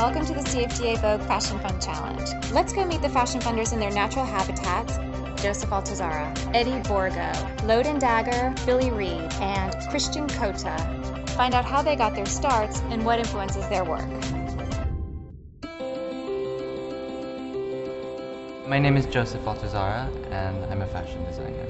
welcome to the CFDA Vogue Fashion Fund Challenge. Let's go meet the fashion funders in their natural habitats. Joseph Altazara, Eddie Borgo, Loudoun Duggar, Billy Reed, and Christian Cota. Find out how they got their starts and what influences their work. My name is Joseph Altazara, and I'm a fashion designer.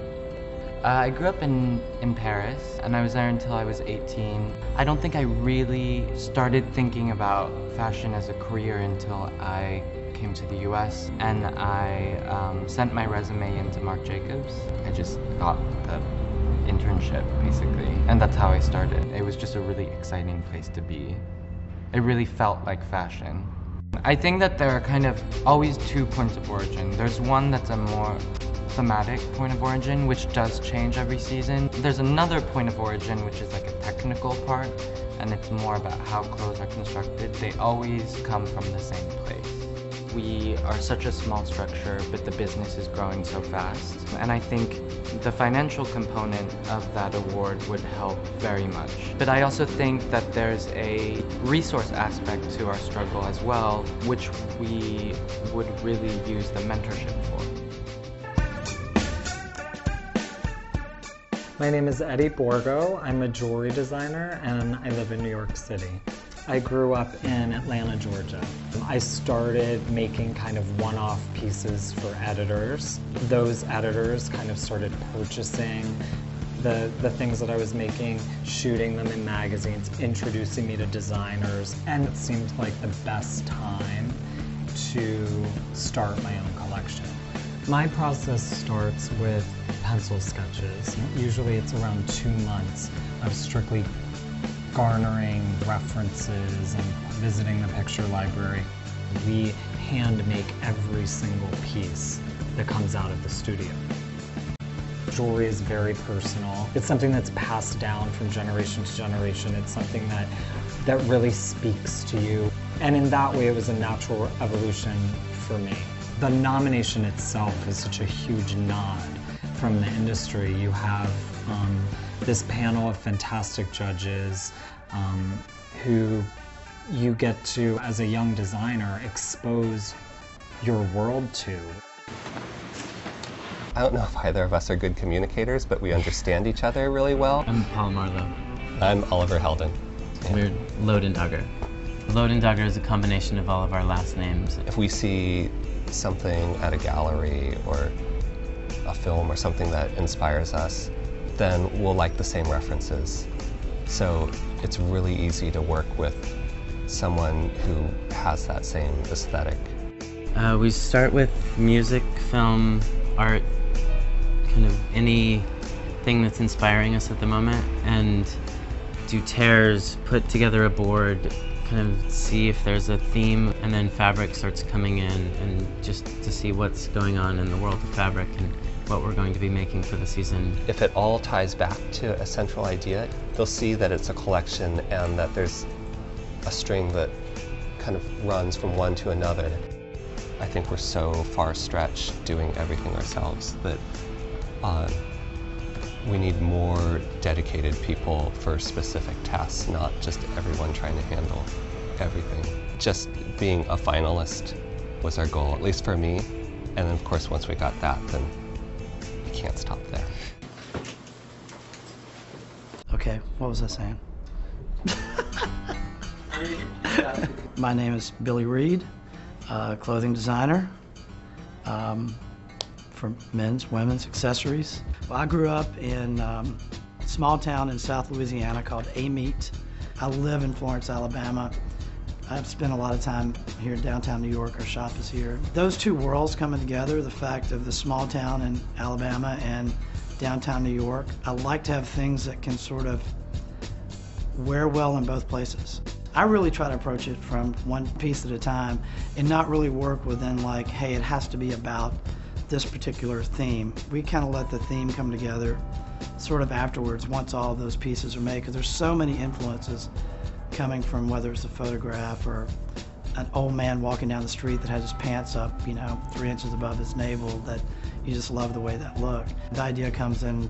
I grew up in Paris, and I was there until I was 18. I don't think I really started thinking about fashion as a career until I came to the US, and I sent my resume into Marc Jacobs. I just got the internship, basically, and that's how I started. It was just a really exciting place to be. It really felt like fashion. I think that there are kind of always two points of origin. There's one that's a more thematic point of origin, which does change every season. There's another point of origin, which is like a technical part, and it's more about how clothes are constructed. They always come from the same place. We are such a small structure, but the business is growing so fast. And I think the financial component of that award would help very much. But I also think that there's a resource aspect to our struggle as well, which we would really use the mentorship for. My name is Eddie Borgo. I'm a jewelry designer and I live in New York City. I grew up in Atlanta, Georgia. I started making kind of one-off pieces for editors. Those editors kind of started purchasing the things that I was making, shooting them in magazines, introducing me to designers, and it seemed like the best time to start my own collection. My process starts with pencil sketches. Usually it's around 2 months of strictly garnering references and visiting the picture library. We hand make every single piece that comes out of the studio. Jewelry is very personal. It's something that's passed down from generation to generation. It's something that really speaks to you. And in that way, it was a natural evolution for me. The nomination itself is such a huge nod from the industry. You have this panel of fantastic judges who you get to, as a young designer, expose your world to. I don't know if either of us are good communicators, but we understand each other really well. I'm Paul Marlowe. I'm Oliver Heldon. We're Loudoun Duggar. Loudoun Duggar is a combination of all of our last names. If we see something at a gallery or a film or something that inspires us, then we'll like the same references. So it's really easy to work with someone who has that same aesthetic. We start with music, film, art, kind of anything that's inspiring us at the moment, and do tears, put together a board, kind of see if there's a theme, and then fabric starts coming in, and just to see what's going on in the world of fabric and what we're going to be making for the season. If it all ties back to a central idea, they'll see that it's a collection and that there's a string that kind of runs from one to another. I think we're so far stretched doing everything ourselves that we need more dedicated people for specific tasks, not just everyone trying to handle everything. Just being a finalist was our goal, at least for me. And then of course, once we got that, then we can't stop there. Okay, what was I saying? My name is Billy Reed, clothing designer for men's, women's accessories. Well, I grew up in a small town in South Louisiana called Amite. I live in Florence, Alabama. I've spent a lot of time here in downtown New York. Our shop is here. Those two worlds coming together, the fact of the small town in Alabama and downtown New York, I like to have things that can sort of wear well in both places. I really try to approach it from one piece at a time and not really work within like, hey, it has to be about this particular theme. We kind of let the theme come together sort of afterwards once all of those pieces are made, because there's so many influences coming from whether it's a photograph or an old man walking down the street that has his pants up, 3 inches above his navel, that you just love the way that look. The idea comes in,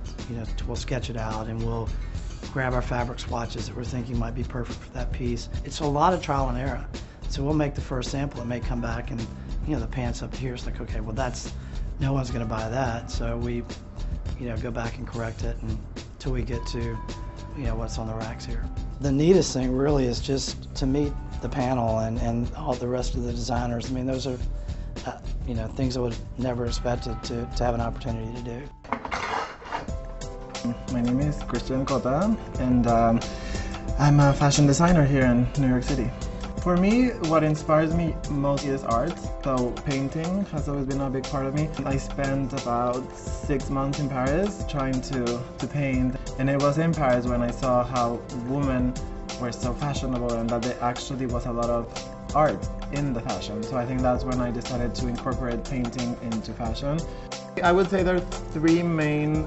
we'll sketch it out and we'll grab our fabric swatches that we're thinking might be perfect for that piece. It's a lot of trial and error. So we'll make the first sample. It may come back and, the pants up here, it's like, okay, well no one's gonna buy that. So we, go back and correct it until we get to, what's on the racks here. The neatest thing really is just to meet the panel and all the rest of the designers. I mean, those are, things I would never expected to have an opportunity to do. My name is Christian Cota, and I'm a fashion designer here in New York City. For me, what inspires me most is art, so painting has always been a big part of me. I spent about 6 months in Paris trying to paint, and it was in Paris when I saw how women were so fashionable and that there actually was a lot of art in the fashion. So I think that's when I decided to incorporate painting into fashion. I would say there are 3 main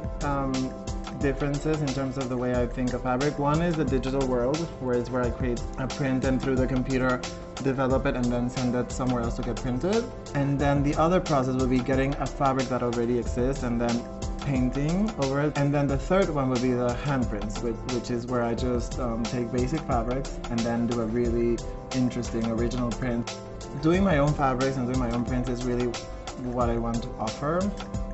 differences in terms of the way I think of fabric. One is the digital world, where I create a print and through the computer develop it and then send it somewhere else to get printed. And then the other process would be getting a fabric that already exists and then painting over it. And then the third one would be the handprints, which is where I just take basic fabrics and then do a really interesting original print. Doing my own fabrics and doing my own prints is really what I want to offer.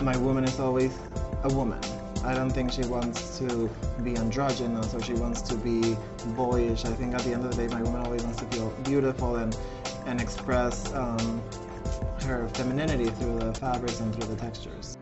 My woman is always a woman. I don't think she wants to be androgynous or she wants to be boyish. I think at the end of the day, my woman always wants to feel beautiful and express her femininity through the fabrics and through the textures.